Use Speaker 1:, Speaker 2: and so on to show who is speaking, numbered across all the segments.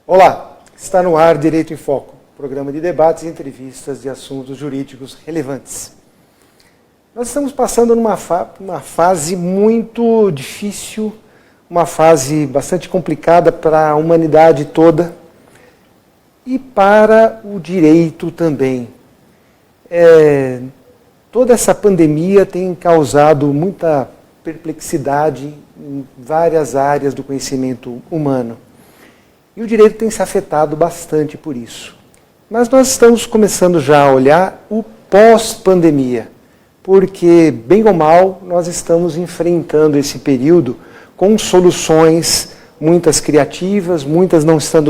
Speaker 1: Olá, está no ar Direito em Foco, programa de debates e entrevistas de assuntos jurídicos relevantes. Nós estamos passando numa fase muito difícil, uma fase bastante complicada para a humanidade toda e para o direito também. Toda essa pandemia tem causado muita perplexidade em várias áreas do conhecimento humano. E o direito tem se afetado bastante por isso. Mas nós estamos começando já a olhar o pós-pandemia, porque, bem ou mal, nós estamos enfrentando esse período com soluções, muitas criativas, muitas não estão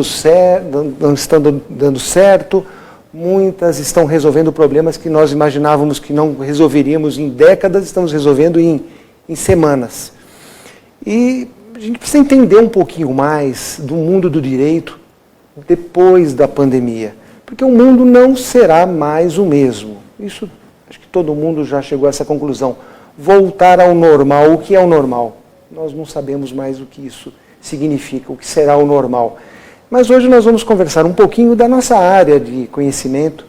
Speaker 1: dando certo, muitas estão resolvendo problemas que nós imaginávamos que não resolveríamos em décadas, estamos resolvendo em semanas. E a gente precisa entender um pouquinho mais do mundo do direito depois da pandemia, porque o mundo não será mais o mesmo. Isso, acho que todo mundo já chegou a essa conclusão. Voltar ao normal, o que é o normal? Nós não sabemos mais o que isso significa, o que será o normal. Mas hoje nós vamos conversar um pouquinho da nossa área de conhecimento,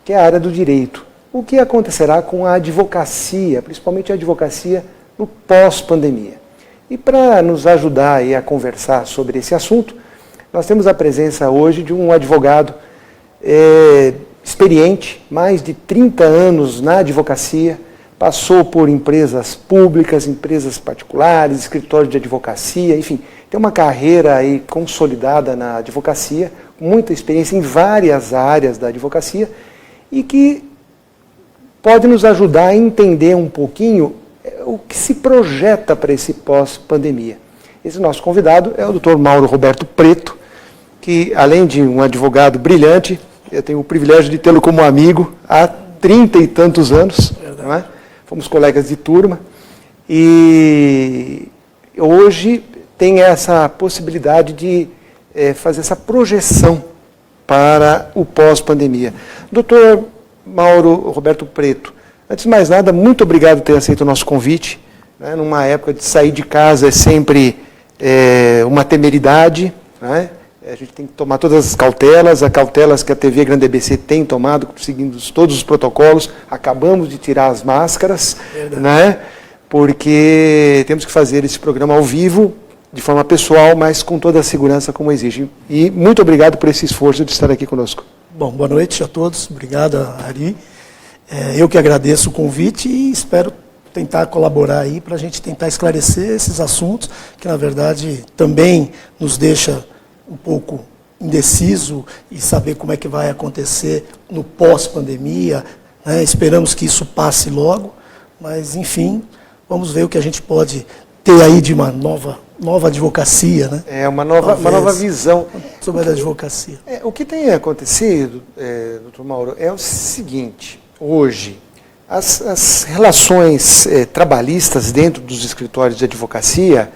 Speaker 1: que é a área do direito. O que acontecerá com a advocacia, principalmente a advocacia no pós-pandemia. E para nos ajudar a conversar sobre esse assunto, nós temos a presença hoje de um advogado experiente, mais de 30 anos na advocacia, passou por empresas públicas, empresas particulares, escritórios de advocacia, enfim, tem uma carreira aí consolidada na advocacia, muita experiência em várias áreas da advocacia e que pode nos ajudar a entender um pouquinho o que se projeta para esse pós-pandemia. Esse nosso convidado é o Dr. Mauro Roberto Preto, que além de um advogado brilhante, eu tenho o privilégio de tê-lo como amigo há 30 e tantos anos, não é? Fomos colegas de turma, e hoje tem essa possibilidade de fazer essa projeção para o pós-pandemia. Dr. Mauro Roberto Preto, antes de mais nada, muito obrigado por ter aceito o nosso convite. Né? Numa época de sair de casa é sempre uma temeridade, né? A gente tem que tomar todas as cautelas que a TV Grande ABC tem tomado, seguindo todos os protocolos. Acabamos de tirar as máscaras, né? Porque temos que fazer esse programa ao vivo, de forma pessoal, mas com toda a segurança como exige. E muito obrigado por esse esforço de estar aqui conosco.
Speaker 2: Bom, boa noite a todos. Obrigado, Ari. Eu que agradeço o convite e espero tentar colaborar aí para a gente tentar esclarecer esses assuntos que, na verdade, também nos deixa um pouco indeciso e saber como é que vai acontecer no pós-pandemia, né? Esperamos que isso passe logo, mas, enfim, vamos ver o que a gente pode ter aí de uma nova advocacia, né?
Speaker 1: Uma nova visão
Speaker 2: sobre a advocacia.
Speaker 1: O que tem acontecido, doutor Mauro, é o seguinte: hoje, as relações trabalhistas dentro dos escritórios de advocacia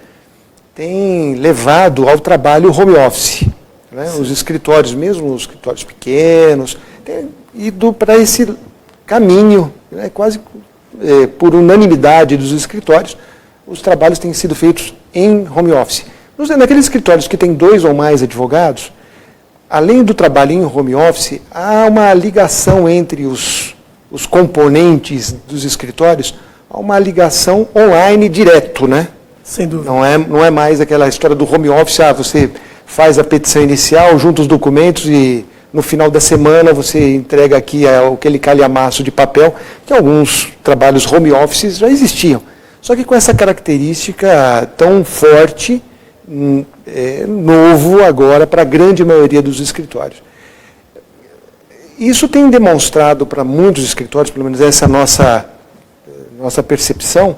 Speaker 1: têm levado ao trabalho home office. Né? Os escritórios, mesmo os escritórios pequenos, têm ido para esse caminho, né? Quase por unanimidade dos escritórios, os trabalhos têm sido feitos em home office. Naqueles escritórios que têm 2 ou mais advogados, além do trabalho em home office, há uma ligação entre os componentes dos escritórios, há uma ligação online direto, né?
Speaker 2: Sem dúvida.
Speaker 1: Não é mais aquela história do home office, você faz a petição inicial, junta os documentos e no final da semana você entrega aqui aquele calhamaço de papel, que alguns trabalhos home office já existiam. Só que com essa característica tão forte, novo agora para a grande maioria dos escritórios. Isso tem demonstrado para muitos escritórios, pelo menos essa nossa percepção,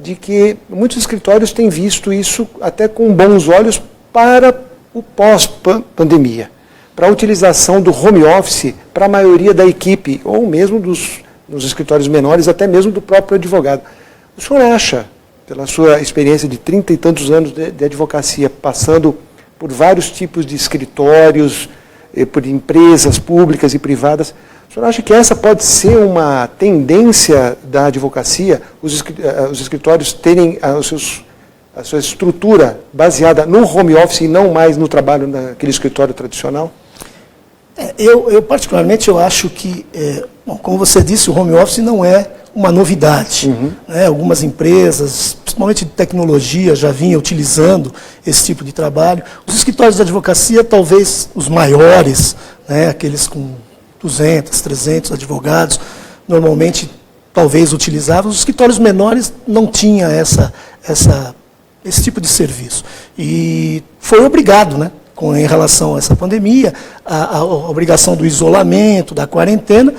Speaker 1: de que muitos escritórios têm visto isso até com bons olhos para o pós-pandemia, para a utilização do home office para a maioria da equipe, ou mesmo dos escritórios menores, até mesmo do próprio advogado. O senhor acha, pela sua experiência de 30 e tantos anos de advocacia, passando por vários tipos de escritórios, por empresas públicas e privadas, o senhor acha que essa pode ser uma tendência da advocacia, os escritórios terem os seus a sua estrutura baseada no home office e não mais no trabalho naquele escritório tradicional?
Speaker 2: Eu particularmente, eu acho que, bom, como você disse, o home office não é uma novidade. Né? Algumas empresas, principalmente de tecnologia, já vinham utilizando esse tipo de trabalho. Os escritórios de advocacia, talvez os maiores, né? Aqueles com 200, 300 advogados, normalmente talvez utilizavam. Os escritórios menores não tinham esse tipo de serviço. E foi obrigado, né? Em relação a essa pandemia, a obrigação do isolamento, da quarentena,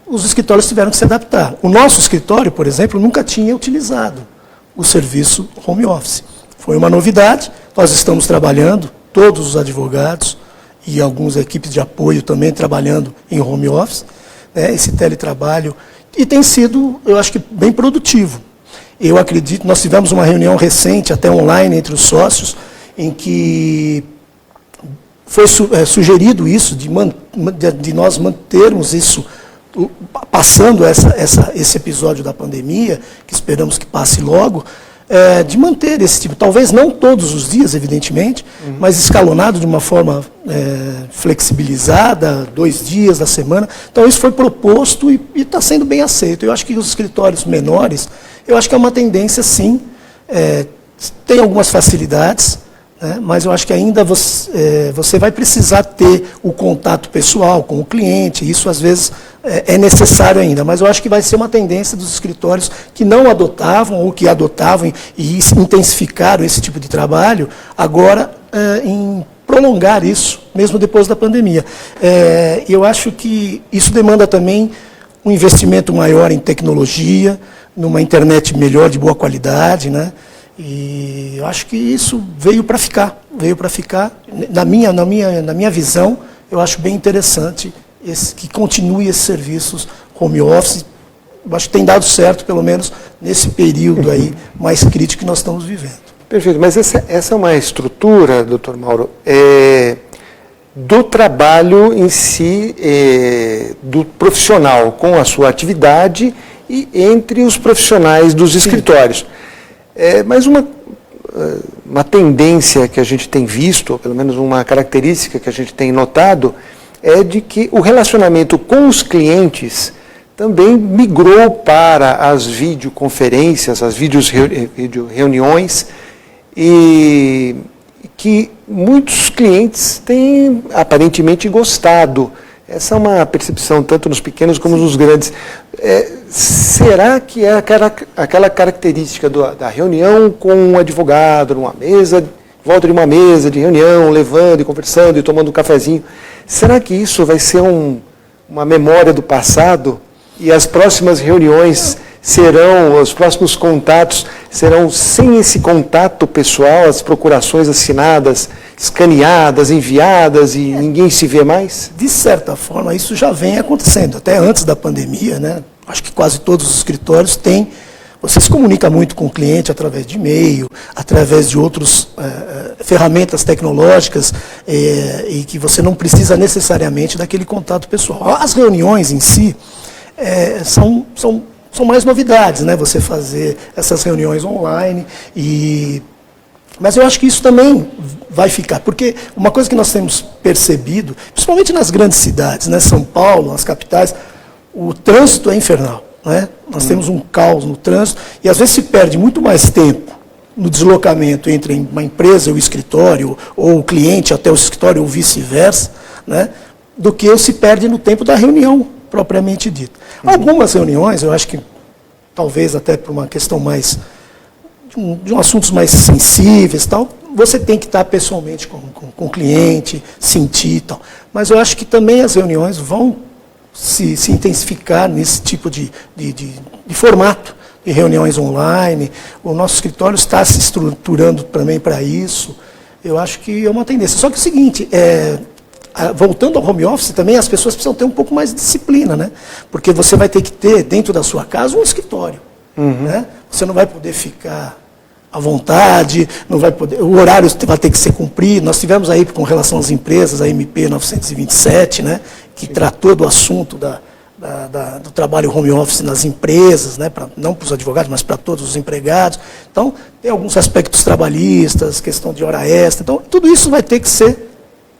Speaker 2: os escritórios tiveram que se adaptar. O nosso escritório, por exemplo, nunca tinha utilizado o serviço home office. Foi uma novidade, nós estamos trabalhando, todos os advogados e algumas equipes de apoio também trabalhando em home office, né, esse teletrabalho, e tem sido, eu acho que, bem produtivo. Eu acredito, nós tivemos uma reunião recente, até online, entre os sócios, em que foi sugerido isso, de nós mantermos isso, passando esse episódio da pandemia, que esperamos que passe logo, de manter esse tipo, talvez não todos os dias, evidentemente, mas escalonado de uma forma flexibilizada, 2 dias da semana. Então isso foi proposto e está sendo bem aceito. Eu acho que os escritórios menores, eu acho que é uma tendência, sim, tem algumas facilidades, mas eu acho que ainda você vai precisar ter o contato pessoal com o cliente, isso às vezes é necessário ainda, mas eu acho que vai ser uma tendência dos escritórios que não adotavam ou que adotavam e intensificaram esse tipo de trabalho, agora em prolongar isso, mesmo depois da pandemia. Eu acho que isso demanda também um investimento maior em tecnologia, numa internet melhor, de boa qualidade, né? E eu acho que isso veio para ficar, na minha visão, eu acho bem interessante que continue esses serviços home office. Eu acho que tem dado certo, pelo menos nesse período aí mais crítico que nós estamos vivendo.
Speaker 1: Perfeito, mas essa é uma estrutura, doutor Mauro, do trabalho em si, do profissional com a sua atividade e entre os profissionais dos escritórios. Mas uma tendência que a gente tem visto, ou pelo menos uma característica que a gente tem notado, é de que o relacionamento com os clientes também migrou para as videoconferências, as videoreuniões, e que muitos clientes têm aparentemente gostado. Essa é uma percepção tanto nos pequenos como nos grandes. Será que é aquela característica da reunião com um advogado, numa mesa, volta de uma mesa de reunião, levando e conversando e tomando um cafezinho, será que isso vai ser uma memória do passado e as próximas reuniões os próximos contatos serão sem esse contato pessoal, as procurações assinadas, escaneadas, enviadas e ninguém se vê mais?
Speaker 2: De certa forma, isso já vem acontecendo, até antes da pandemia, né? Acho que quase todos os escritórios têm. Você se comunica muito com o cliente através de e-mail, através de outras ferramentas tecnológicas, e que você não precisa necessariamente daquele contato pessoal. As reuniões em si são mais novidades, né? Você fazer essas reuniões online, mas eu acho que isso também vai ficar, porque uma coisa que nós temos percebido, principalmente nas grandes cidades, né? São Paulo, nas capitais, o trânsito é infernal. Né? Nós temos um caos no trânsito e às vezes se perde muito mais tempo no deslocamento entre uma empresa e o escritório, ou o cliente até o escritório, ou vice-versa, né? Do que se perde no tempo da reunião, propriamente dita. Algumas reuniões, eu acho que talvez até por uma questão mais de assuntos mais sensíveis, tal, você tem que estar pessoalmente com o cliente, sentir e tal. Mas eu acho que também as reuniões vão se intensificar nesse tipo de formato, de reuniões online. O nosso escritório está se estruturando também para isso. Eu acho que é uma tendência. Só que é o seguinte, voltando ao home office também, as pessoas precisam ter um pouco mais de disciplina, né? Porque você vai ter que ter dentro da sua casa um escritório. Né? Você não vai poder ficar à vontade, não vai poder, o horário vai ter que ser cumprido. Nós tivemos aí, com relação às empresas, a MP 927, né, que tratou do assunto do trabalho home office nas empresas, né, não para os advogados, mas para todos os empregados. Então, tem alguns aspectos trabalhistas, questão de hora extra. Então, tudo isso vai ter que ser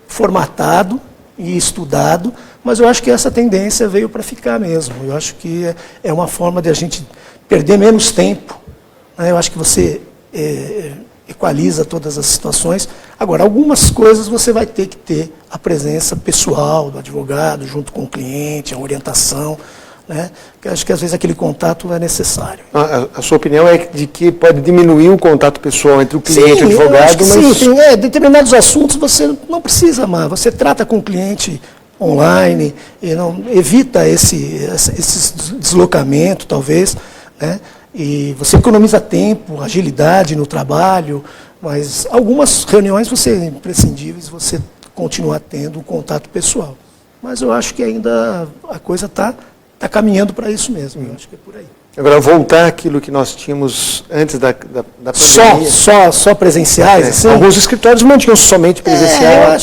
Speaker 2: formatado e estudado, mas eu acho que essa tendência veio para ficar mesmo. Eu acho que é uma forma de a gente perder menos tempo, né? Eu acho que você equaliza todas as situações. Agora, algumas coisas você vai ter que ter a presença pessoal do advogado, junto com o cliente, a orientação, né? Eu acho que às vezes aquele contato é necessário.
Speaker 1: A sua opinião é de que pode diminuir o contato pessoal entre o cliente e o advogado, mas...
Speaker 2: Sim, determinados assuntos você não precisa mais, você trata com o cliente online, e não, evita esse deslocamento, talvez, né? E você economiza tempo, agilidade no trabalho, mas algumas reuniões imprescindíveis você continuar tendo um contato pessoal. Mas eu acho que ainda a coisa está caminhando para isso mesmo, eu acho que é por aí.
Speaker 1: Agora, voltar àquilo que nós tínhamos antes da pandemia.
Speaker 2: Só presenciais? Assim?
Speaker 1: Alguns escritórios mantinham somente presencial.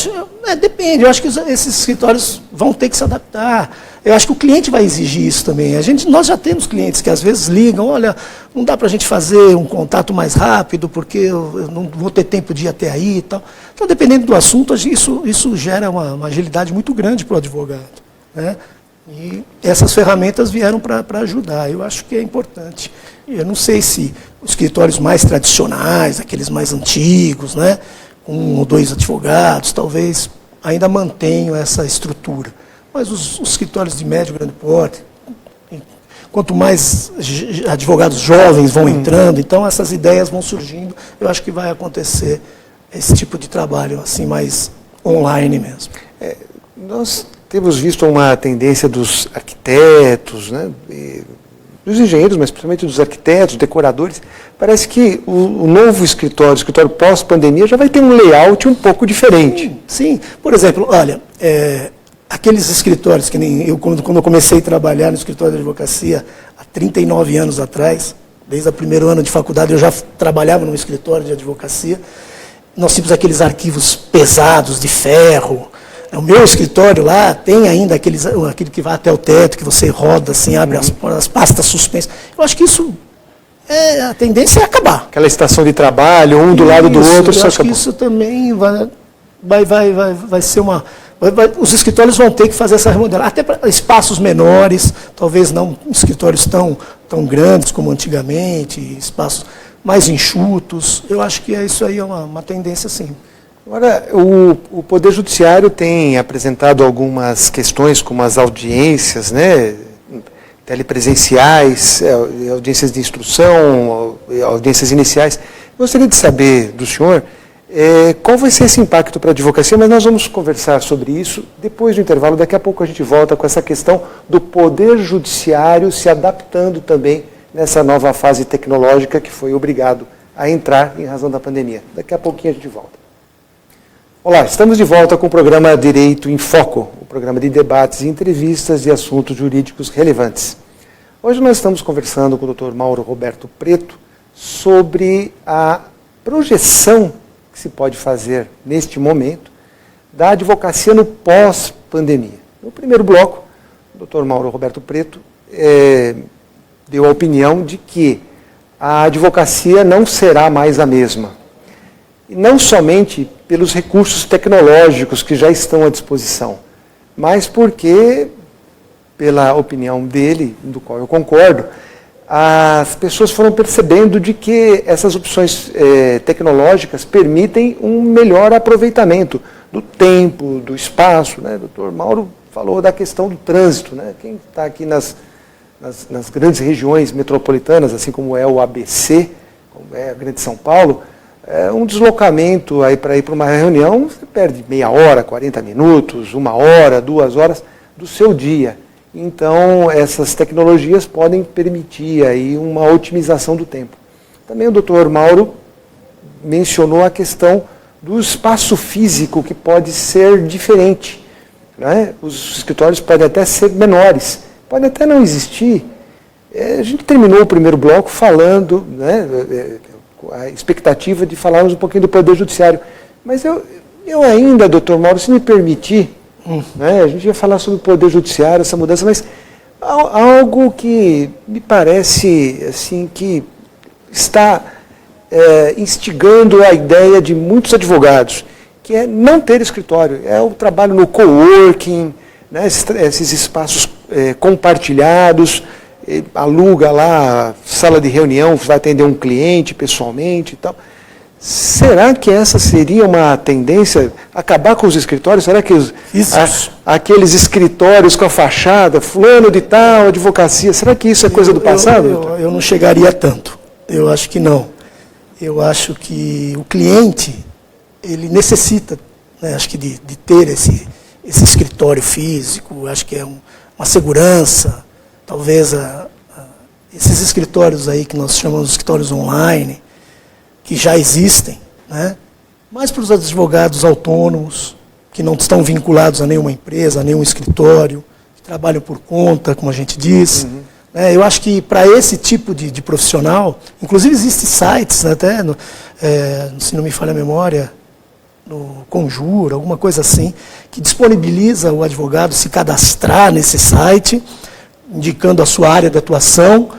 Speaker 2: Depende, eu acho que esses escritórios vão ter que se adaptar. Eu acho que o cliente vai exigir isso também. Nós já temos clientes que às vezes ligam, olha, não dá para a gente fazer um contato mais rápido, porque eu não vou ter tempo de ir até aí e tal. Então, dependendo do assunto, isso gera uma agilidade muito grande para o advogado, né? E essas ferramentas vieram para ajudar. Eu acho que é importante. Eu não sei se os escritórios mais tradicionais, aqueles mais antigos, né, com 1 ou 2 advogados, talvez ainda mantenham essa estrutura. Mas os escritórios de médio e grande porte, quanto mais advogados jovens vão entrando, então essas ideias vão surgindo, eu acho que vai acontecer esse tipo de trabalho assim mais online mesmo.
Speaker 1: Nós temos visto uma tendência dos arquitetos, né, dos engenheiros, mas principalmente dos arquitetos, decoradores. Parece que o novo escritório pós-pandemia, já vai ter um layout um pouco diferente.
Speaker 2: Sim. Por exemplo, olha, aqueles escritórios que nem eu, quando eu comecei a trabalhar no escritório de advocacia, há 39 anos atrás, desde o primeiro ano de faculdade, eu já trabalhava num escritório de advocacia. Nós tínhamos aqueles arquivos pesados de ferro. O meu escritório lá tem ainda aquele que vai até o teto, que você roda, assim, abre as pastas suspensas. Eu acho que isso, a tendência é acabar.
Speaker 1: Aquela estação de trabalho, um do lado do outro,
Speaker 2: eu acho que isso também vai ser uma... os escritórios vão ter que fazer essa remodelagem, até para espaços menores, talvez não escritórios tão grandes como antigamente, espaços mais enxutos. Eu acho que isso aí é uma tendência, sim.
Speaker 1: Agora, o Poder Judiciário tem apresentado algumas questões, como as audiências, né, telepresenciais, audiências de instrução, audiências iniciais. Gostaria de saber do senhor qual vai ser esse impacto para a advocacia, mas nós vamos conversar sobre isso depois do intervalo. Daqui a pouco a gente volta com essa questão do Poder Judiciário se adaptando também nessa nova fase tecnológica que foi obrigado a entrar em razão da pandemia. Daqui a pouquinho a gente volta. Olá, estamos de volta com o programa Direito em Foco, o programa de debates e entrevistas de assuntos jurídicos relevantes. Hoje nós estamos conversando com o Dr. Mauro Roberto Preto sobre a projeção que se pode fazer neste momento da advocacia no pós-pandemia. No primeiro bloco, o Dr. Mauro Roberto Preto deu a opinião de que a advocacia não será mais a mesma. E não somente pelos recursos tecnológicos que já estão à disposição, mas porque, pela opinião dele, do qual eu concordo, as pessoas foram percebendo de que essas opções tecnológicas permitem um melhor aproveitamento do tempo, do espaço, né? O Dr. Mauro falou da questão do trânsito, né? Quem está aqui nas grandes regiões metropolitanas, assim como é o ABC, como é a Grande São Paulo, um deslocamento aí para ir para uma reunião, você perde meia hora, 40 minutos, 1 hora, 2 horas do seu dia. Então, essas tecnologias podem permitir aí uma otimização do tempo. Também o Dr. Mauro mencionou a questão do espaço físico, que pode ser diferente, né? Os escritórios podem até ser menores, podem até não existir. A gente terminou o primeiro bloco falando, né, a expectativa de falarmos um pouquinho do Poder Judiciário. Mas eu ainda, doutor Mauro, se me permitir, né, a gente ia falar sobre o Poder Judiciário, essa mudança, mas algo que me parece assim que está instigando a ideia de muitos advogados, que é não ter escritório, é o trabalho no coworking, né, esses espaços compartilhados, aluga lá sala de reunião, vai atender um cliente pessoalmente e tal. Será que essa seria uma tendência, acabar com os escritórios? Será que aqueles escritórios com a fachada, fulano de tal, advocacia, será que isso é coisa do passado?
Speaker 2: Eu não chegaria tanto. Eu acho que não. Eu acho que o cliente, ele necessita, né, acho que de ter esse escritório físico, acho que é uma segurança, talvez esses escritórios aí que nós chamamos de escritórios online, que já existem, né? Mas para os advogados autônomos, que não estão vinculados a nenhuma empresa, a nenhum escritório, que trabalham por conta, como a gente diz. Né? Eu acho que para esse tipo de profissional, inclusive existem sites, né, até, se não me falha a memória, no Conjura, alguma coisa assim, que disponibiliza o advogado se cadastrar nesse site, indicando a sua área de atuação,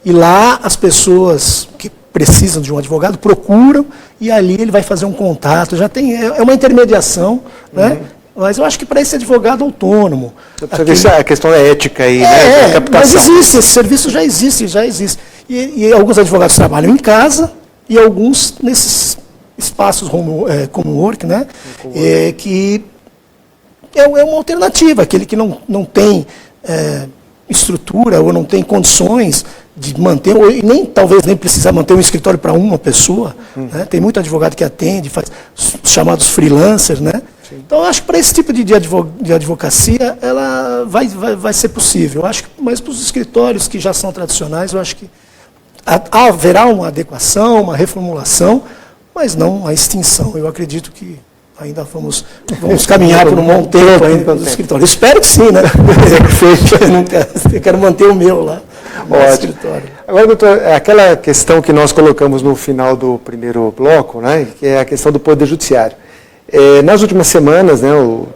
Speaker 2: e lá as pessoas que precisam de um advogado procuram, e ali ele vai fazer um contato, já tem, é uma intermediação, né? Mas eu acho que para esse advogado autônomo...
Speaker 1: Você vê se a questão é ética aí, né?
Speaker 2: Mas existe, esse serviço já existe. E alguns advogados trabalham em casa, e alguns nesses espaços como work, né? Que é uma alternativa, aquele que não tem estrutura ou não tem condições de manter, ou talvez nem precisar manter um escritório para uma pessoa. Né? Tem muito advogado que atende, faz os chamados freelancers, né? Sim. Então, eu acho que para esse tipo de advocacia, ela vai ser possível. Eu acho que, mas para os escritórios que já são tradicionais, eu acho que haverá uma adequação, uma reformulação, mas não a extinção. Eu acredito que ainda vamos caminhar por um bom tempo ainda no escritório. Eu espero que sim, né? Eu quero manter o meu lá.
Speaker 1: Ótimo. Agora, doutor, aquela questão que nós colocamos no final do primeiro bloco, né, que é a questão do Poder Judiciário. Nas últimas semanas, né, o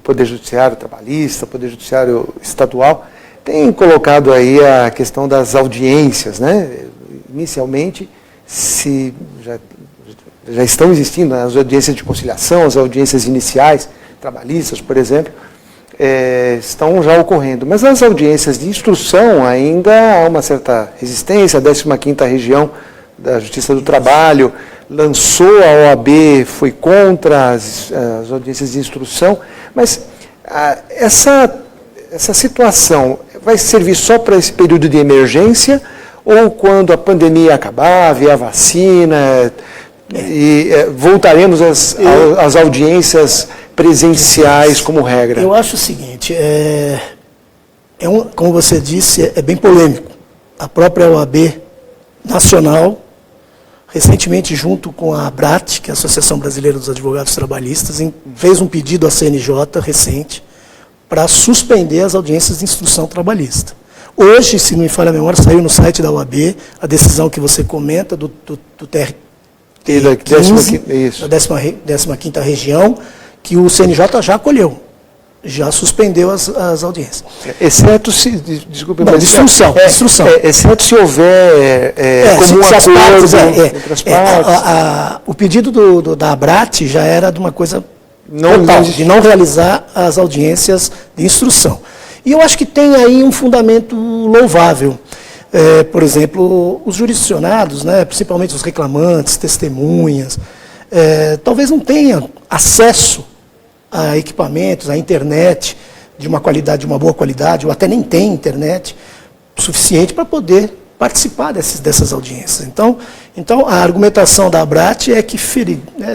Speaker 1: Poder Judiciário trabalhista, o Poder Judiciário estadual, tem colocado aí a questão das audiências. Né? Inicialmente, já estão existindo as audiências de conciliação, as audiências iniciais, trabalhistas, por exemplo, estão já ocorrendo. Mas as audiências de instrução ainda há uma certa resistência. A 15ª Região da Justiça do Trabalho lançou, a OAB foi contra as audiências de instrução. Mas essa situação vai servir só para esse período de emergência ou quando a pandemia acabar, vier a vacina, e voltaremos às audiências presenciais como regra?
Speaker 2: Eu acho o seguinte, como você disse, é bem polêmico. A própria OAB Nacional, recentemente junto com a ABRAT, que é a Associação Brasileira dos Advogados Trabalhistas, fez um pedido à CNJ recente para suspender as audiências de instrução trabalhista. Hoje, se não me falha a memória, saiu no site da OAB a decisão que você comenta do TRT 15, da 15ª Região, que o CNJ já acolheu, já suspendeu as audiências.
Speaker 1: Exceto se, desculpe,
Speaker 2: mas instrução.
Speaker 1: Exceto se houver como um acordo entre as partes.
Speaker 2: O pedido da ABRAT já era de uma coisa total, de não realizar as audiências de instrução. E eu acho que tem aí um fundamento louvável. Por exemplo, os jurisdicionados, né, principalmente os reclamantes, testemunhas, talvez não tenham acesso a equipamentos, à internet de uma qualidade, de uma boa qualidade, ou até nem tem internet suficiente para poder participar dessas audiências. Então, a argumentação da ABRAT é que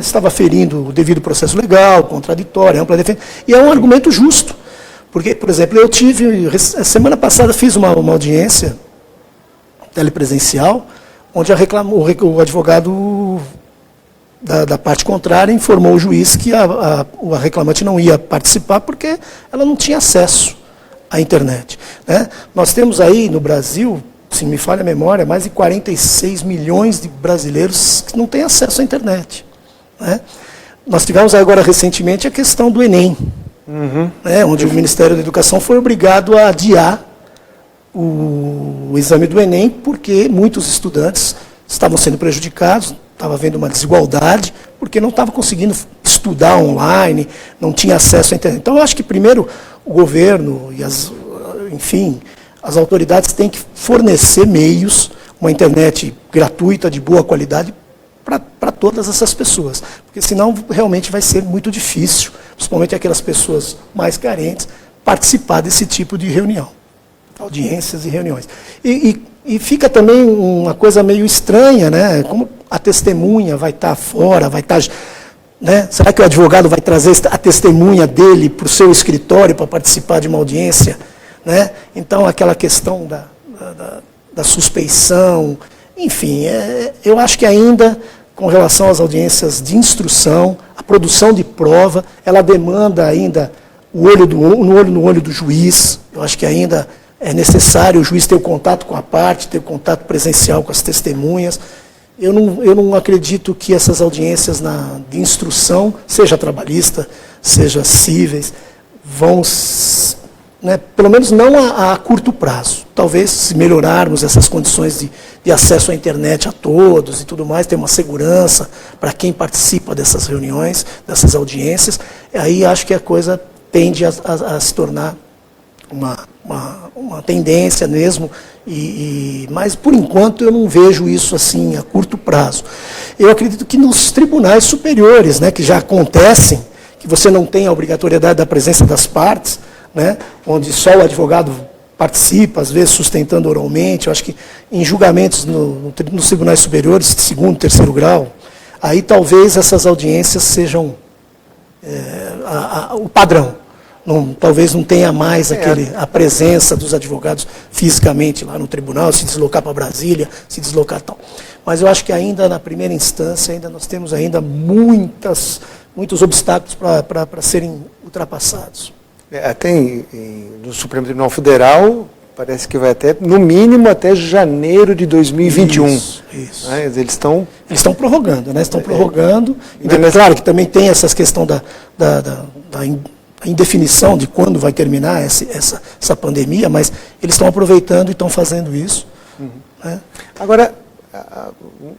Speaker 2: estava ferindo o devido processo legal, contraditório, ampla defesa, e é um argumento justo. Porque, por exemplo, semana passada fiz uma audiência telepresencial, onde o advogado da parte contrária informou o juiz que a reclamante não ia participar porque ela não tinha acesso à internet. Né? Nós temos aí no Brasil, se não me falha a memória, mais de 46 milhões de brasileiros que não têm acesso à internet. Né? Nós tivemos agora recentemente a questão do Enem, onde o Ministério da Educação foi obrigado a adiar o exame do Enem, porque muitos estudantes estavam sendo prejudicados, estava havendo uma desigualdade, porque não estava conseguindo estudar online, não tinha acesso à internet. Então, eu acho que primeiro o governo e as autoridades têm que fornecer meios, uma internet gratuita, de boa qualidade, para todas essas pessoas. Porque senão realmente vai ser muito difícil, principalmente aquelas pessoas mais carentes, participar desse tipo de reunião, audiências e reuniões. E fica também uma coisa meio estranha, né? Como a testemunha vai estar fora, vai estar... Né? Será que o advogado vai trazer a testemunha dele para o seu escritório para participar de uma audiência? Né? Então, aquela questão da suspeição, enfim, eu acho que ainda, com relação às audiências de instrução, a produção de prova, ela demanda ainda o olho no olho do juiz. Eu acho que ainda é necessário o juiz ter o contato com a parte, ter o contato presencial com as testemunhas. Eu não acredito que essas audiências de instrução, seja trabalhista, seja cíveis, vão, né, pelo menos não a curto prazo. Talvez, se melhorarmos essas condições de acesso à internet a todos e tudo mais, ter uma segurança para quem participa dessas reuniões, dessas audiências, aí acho que a coisa tende a se tornar uma tendência mesmo, mas por enquanto eu não vejo isso assim a curto prazo. Eu acredito que nos tribunais superiores, né, que já acontecem, que você não tem a obrigatoriedade da presença das partes, né, onde só o advogado participa, às vezes sustentando oralmente. Eu acho que em julgamentos nos tribunais superiores, segundo, terceiro grau, aí talvez essas audiências sejam o padrão. Talvez não tenha mais a presença dos advogados fisicamente lá no tribunal, se deslocar para Brasília, se deslocar tal. Mas eu acho que ainda na primeira instância, nós temos ainda muitos obstáculos para serem ultrapassados.
Speaker 1: Até no Supremo Tribunal Federal, parece que vai até, no mínimo, até janeiro de 2021.
Speaker 2: Isso.
Speaker 1: Né? Eles estão
Speaker 2: prorrogando, né? Estão prorrogando. Claro que também tem essa questão da indefinição de quando vai terminar essa pandemia, mas eles estão aproveitando e estão fazendo isso. Né?
Speaker 1: Agora,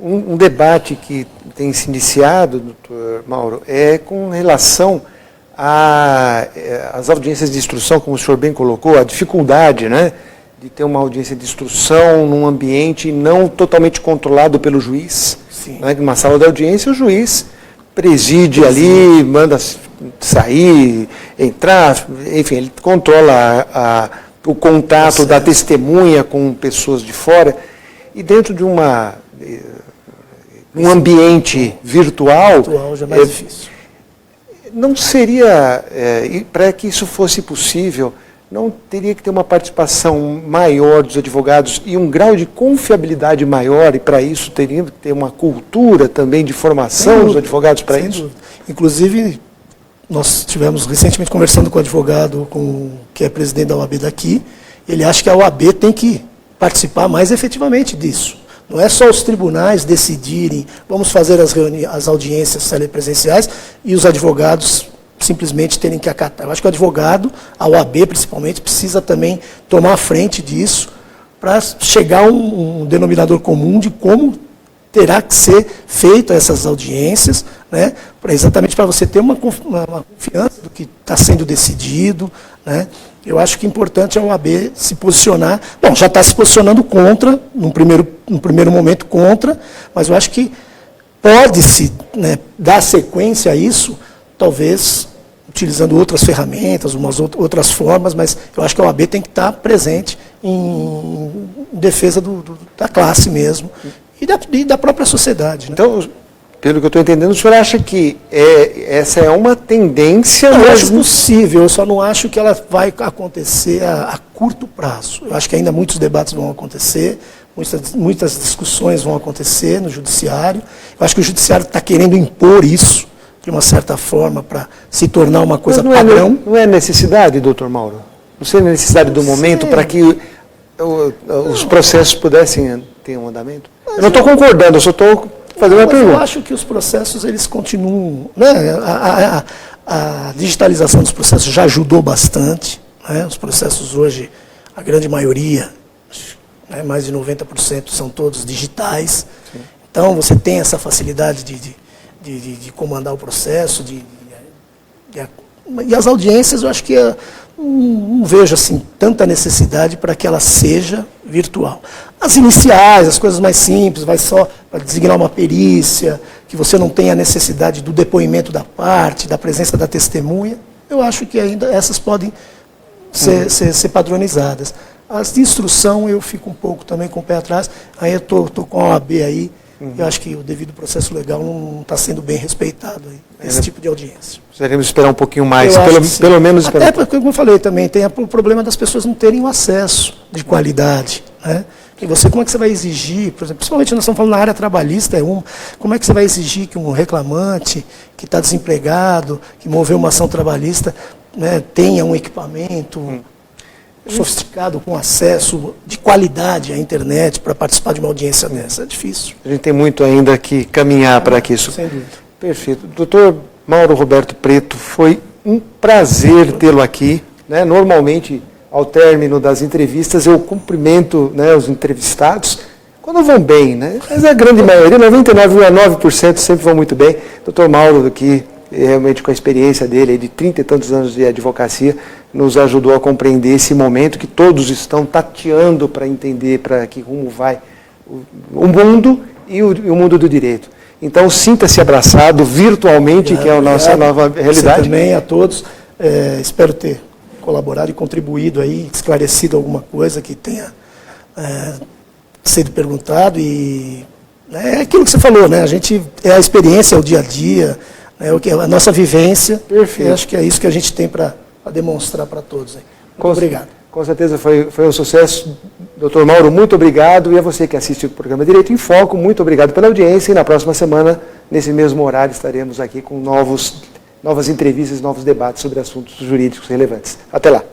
Speaker 1: um debate que tem se iniciado, doutor Mauro, é com relação às audiências de instrução, como o senhor bem colocou, a dificuldade, né, de ter uma audiência de instrução num ambiente não totalmente controlado pelo juiz. Né, numa sala de audiência, o juiz preside ali, manda sair, entrar, enfim, ele controla o contato da testemunha com pessoas de fora. E dentro de um ambiente virtual
Speaker 2: já é mais difícil.
Speaker 1: Não seria, para que isso fosse possível, não teria que ter uma participação maior dos advogados e um grau de confiabilidade maior, e para isso teria que ter uma cultura também de formação dos advogados para isso?
Speaker 2: Dúvida. Inclusive, nós tivemos recentemente conversando com o advogado que é presidente da OAB daqui, ele acha que a OAB tem que participar mais efetivamente disso. Não é só os tribunais decidirem, vamos fazer as audiências telepresenciais e os advogados simplesmente terem que acatar. Eu acho que o advogado, a OAB principalmente, precisa também tomar a frente disso para chegar a um denominador comum de como terá que ser feita essas audiências, né, exatamente para você ter uma confiança do que está sendo decidido. Né. Eu acho que é importante a OAB se posicionar. Bom, já está se posicionando contra, num primeiro momento contra, mas eu acho que pode-se, né, dar sequência a isso, talvez utilizando outras ferramentas, outras formas, mas eu acho que a OAB tem que estar presente em defesa da classe mesmo e da própria sociedade. Né?
Speaker 1: Então, pelo que eu estou entendendo, o senhor acha que essa é uma tendência?
Speaker 2: Eu acho possível, eu só não acho que ela vai acontecer a curto prazo. Eu acho que ainda muitos debates vão acontecer, muitas discussões vão acontecer no judiciário. Eu acho que o judiciário está querendo impor isso, de uma certa forma, para se tornar uma coisa padrão.
Speaker 1: Não é necessidade, doutor Mauro? Não seria necessidade do momento para que os processos pudessem ter um andamento? Eu não estou concordando, eu só estou fazendo uma pergunta.
Speaker 2: Eu acho que os processos, eles continuam... Né, a digitalização dos processos já ajudou bastante. Né, os processos hoje, a grande maioria, né? Mais de 90% são todos digitais. Sim. Então, você tem essa facilidade de comandar o processo, e as audiências, eu acho que não vejo assim, tanta necessidade para que ela seja virtual. As iniciais, as coisas mais simples, vai só para designar uma perícia, que você não tenha a necessidade do depoimento da parte, da presença da testemunha, eu acho que ainda essas podem ser padronizadas. As de instrução eu fico um pouco também com o pé atrás, aí eu estou com a OAB aí, eu acho que o devido processo legal não está sendo bem respeitado aí, esse tipo de audiência.
Speaker 1: Precisaremos esperar um pouquinho mais,
Speaker 2: pelo
Speaker 1: menos...
Speaker 2: Até porque, como eu falei também, tem o problema das pessoas não terem o acesso de qualidade, né? E como é que você vai exigir, por exemplo, principalmente nós estamos falando na área trabalhista, como é que você vai exigir que um reclamante que está desempregado, que moveu uma ação trabalhista, né, tenha um equipamento sofisticado, com acesso de qualidade à internet para participar de uma audiência dessa? É difícil.
Speaker 1: A gente tem muito ainda que caminhar para que isso...
Speaker 2: Sem dúvida.
Speaker 1: Perfeito. Doutor Mauro Roberto Preto, foi um prazer tê-lo aqui, né? Normalmente, ao término das entrevistas, eu cumprimento, né, os entrevistados quando vão bem, né? Mas a grande maioria, 99,9% sempre vão muito bem. Doutor Mauro, que realmente com a experiência dele, de 30 e tantos anos de advocacia, nos ajudou a compreender esse momento que todos estão tateando para entender para que rumo vai o mundo e o mundo do direito. Então, sinta-se abraçado virtualmente, que é a nossa nova realidade.
Speaker 2: Você também, a todos. Espero ter colaborado e contribuído aí, esclarecido alguma coisa que tenha sido perguntado. E é aquilo que você falou, né? É a experiência, é o dia a dia, a nossa vivência. Perfeito. Eu acho que é isso que a gente tem para demonstrar para todos. Muito obrigado.
Speaker 1: Com certeza foi um sucesso. Doutor Mauro, muito obrigado. E a você que assiste o programa Direito em Foco, muito obrigado pela audiência. E na próxima semana, nesse mesmo horário, estaremos aqui com novas entrevistas, novos debates sobre assuntos jurídicos relevantes. Até lá.